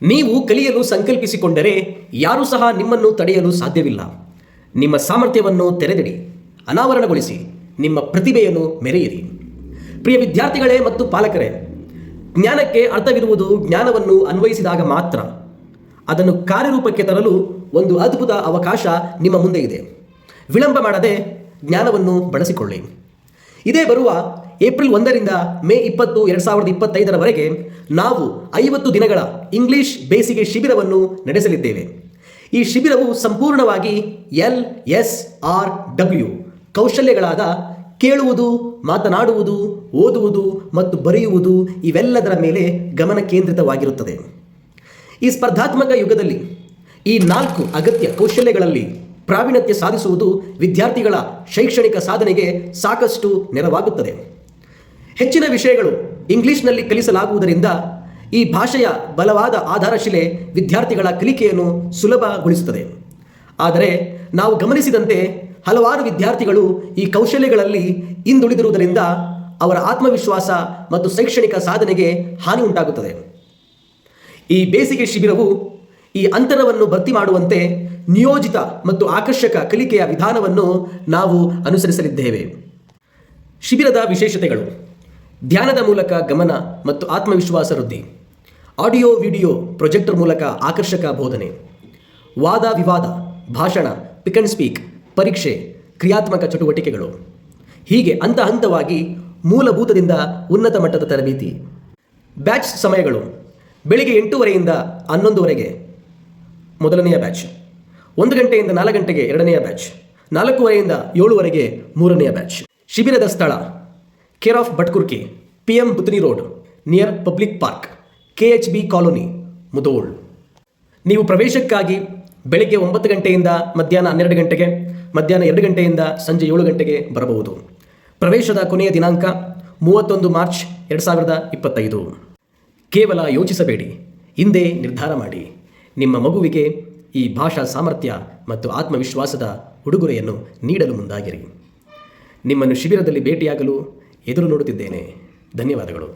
ನೀವು ಕಲಿಯಲು ಸಂಕಲ್ಪಿಸಿಕೊಂಡರೆ ಯಾರೂ ಸಹ ನಿಮ್ಮನ್ನು ತಡೆಯಲು ಸಾಧ್ಯವಿಲ್ಲ. ನಿಮ್ಮ ಸಾಮರ್ಥ್ಯವನ್ನು ತೆರೆದಿಡಿ, ಅನಾವರಣಗೊಳಿಸಿ, ನಿಮ್ಮ ಪ್ರತಿಭೆಯನ್ನು ಮೆರೆಯಿರಿ. ಪ್ರಿಯ ವಿದ್ಯಾರ್ಥಿಗಳೇ ಮತ್ತು ಪಾಲಕರೇ, ಜ್ಞಾನಕ್ಕೆ ಅರ್ಥವಿರುವುದು ಜ್ಞಾನವನ್ನು ಅನ್ವಯಿಸಿದಾಗ ಮಾತ್ರ. ಅದನ್ನು ಕಾರ್ಯರೂಪಕ್ಕೆ ತರಲು ಒಂದು ಅದ್ಭುತ ಅವಕಾಶ ನಿಮ್ಮ ಮುಂದೆ ಇದೆ. ವಿಳಂಬ ಮಾಡದೆ ಜ್ಞಾನವನ್ನು ಬಳಸಿಕೊಳ್ಳಿ. ಇದೇ ಬರುವ ಏಪ್ರಿಲ್ 1ರಿಂದ ಮೇ 20, 2025ರವರೆಗೆ ನಾವು 50 ದಿನಗಳ ಇಂಗ್ಲಿಷ್ ಬೇಸಿಗೆ ಶಿಬಿರವನ್ನು ನಡೆಸಲಿದ್ದೇವೆ. ಈ ಶಿಬಿರವು ಸಂಪೂರ್ಣವಾಗಿ LSRW ಕೌಶಲ್ಯಗಳಾದ ಕೇಳುವುದು, ಮಾತನಾಡುವುದು, ಓದುವುದು ಮತ್ತು ಬರೆಯುವುದು ಇವೆಲ್ಲದರ ಮೇಲೆ ಗಮನ ಕೇಂದ್ರಿತವಾಗಿರುತ್ತದೆ. ಈ ಸ್ಪರ್ಧಾತ್ಮಕ ಯುಗದಲ್ಲಿ ಈ 4 ಅಗತ್ಯ ಕೌಶಲ್ಯಗಳಲ್ಲಿ ಪ್ರಾವೀಣ್ಯತೆ ಸಾಧಿಸುವುದು ವಿದ್ಯಾರ್ಥಿಗಳ ಶೈಕ್ಷಣಿಕ ಸಾಧನೆಗೆ ಸಾಕಷ್ಟು ನೆರವಾಗುತ್ತದೆ. ಹೆಚ್ಚಿನ ವಿಷಯಗಳು ಇಂಗ್ಲಿಷ್ನಲ್ಲಿ ಕಲಿಸಲಾಗುವುದರಿಂದ ಈ ಭಾಷೆಯ ಬಲವಾದ ಆಧಾರಶಿಲೆ ವಿದ್ಯಾರ್ಥಿಗಳ ಕಲಿಕೆಯನ್ನು ಸುಲಭಗೊಳಿಸುತ್ತದೆ. ಆದರೆ ನಾವು ಗಮನಿಸಿದಂತೆ ಹಲವಾರು ವಿದ್ಯಾರ್ಥಿಗಳು ಈ ಕೌಶಲ್ಯಗಳಲ್ಲಿ ಹಿಂದುಳಿದಿರುವುದರಿಂದ ಅವರ ಆತ್ಮವಿಶ್ವಾಸ ಮತ್ತು ಶೈಕ್ಷಣಿಕ ಸಾಧನೆಗೆ ಹಾನಿ ಉಂಟಾಗುತ್ತದೆ. ಈ ಬೇಸಿಗೆ ಶಿಬಿರವು ಈ ಅಂತರವನ್ನು ಭರ್ತಿ ಮಾಡುವಂತೆ ನಿಯೋಜಿತ ಮತ್ತು ಆಕರ್ಷಕ ಕಲಿಕೆಯ ವಿಧಾನವನ್ನು ನಾವು ಅನುಸರಿಸಲಿದ್ದೇವೆ. ಶಿಬಿರದ ವಿಶೇಷತೆಗಳು: ಧ್ಯಾನದ ಮೂಲಕ ಗಮನ ಮತ್ತು ಆತ್ಮವಿಶ್ವಾಸ ವೃದ್ಧಿ, ಆಡಿಯೋ ವಿಡಿಯೋ ಪ್ರೊಜೆಕ್ಟರ್ ಮೂಲಕ ಆಕರ್ಷಕ ಬೋಧನೆ, ವಾದ ವಿವಾದ, ಭಾಷಣ, ಪಿಕ್ ಅಂಡ್ ಸ್ಪೀಕ್, ಪರೀಕ್ಷೆ, ಕ್ರಿಯಾತ್ಮಕ ಚಟುವಟಿಕೆಗಳು, ಹೀಗೆ ಹಂತ ಹಂತವಾಗಿ ಮೂಲಭೂತದಿಂದ ಉನ್ನತ ಮಟ್ಟದ ತರಬೇತಿ. ಬ್ಯಾಚ್ ಸಮಯಗಳು: ಬೆಳಿಗ್ಗೆ 8:30ರಿಂದ 11:00ವರೆಗೆ ಮೊದಲನೆಯ ಬ್ಯಾಚ್, 1 ಗಂಟೆಯಿಂದ 4 ಗಂಟೆಗೆ ಎರಡನೆಯ ಬ್ಯಾಚ್, 4:30ರಿಂದ 7:00ವರೆಗೆ ಮೂರನೆಯ ಬ್ಯಾಚ್. ಶಿಬಿರದ ಸ್ಥಳ: care of Bhatkurki, PM Butni road, near public park, KHB colony, Mudhol. ನೀವು ಪ್ರವೇಶಕ್ಕಾಗಿ ಬೆಳಿಗ್ಗೆ 9 ಗಂಟೆಯಿಂದ ಮಧ್ಯಾಹ್ನ 12 ಗಂಟೆಗೆ, ಮಧ್ಯಾಹ್ನ 2 ಗಂಟೆಯಿಂದ ಸಂಜೆ 7 ಗಂಟೆಗೆ ಬರಬಹುದು. ಪ್ರವೇಶದ ಕೊನೆಯ ದಿನಾಂಕ 31 ಮಾರ್ಚ್ 2025. ಕೇವಲ ಯೋಚಿಸಬೇಡಿ, ಹಿಂದೆ ನಿರ್ಧಾರ ಮಾಡಿ. ನಿಮ್ಮ ಮಗುವಿಗೆ ಈ ಭಾಷಾ ಸಾಮರ್ಥ್ಯ ಮತ್ತು ಆತ್ಮವಿಶ್ವಾಸದ ಉಡುಗೊರೆಯನ್ನು ನೀಡಲು ಮುಂದಾಗಿರಿ. ನಿಮ್ಮನ್ನು ಶಿಬಿರದಲ್ಲಿ ಭೇಟಿಯಾಗಲು ಎದುರು ನೋಡುತ್ತಿದ್ದೇನೆ. ಧನ್ಯವಾದಗಳು.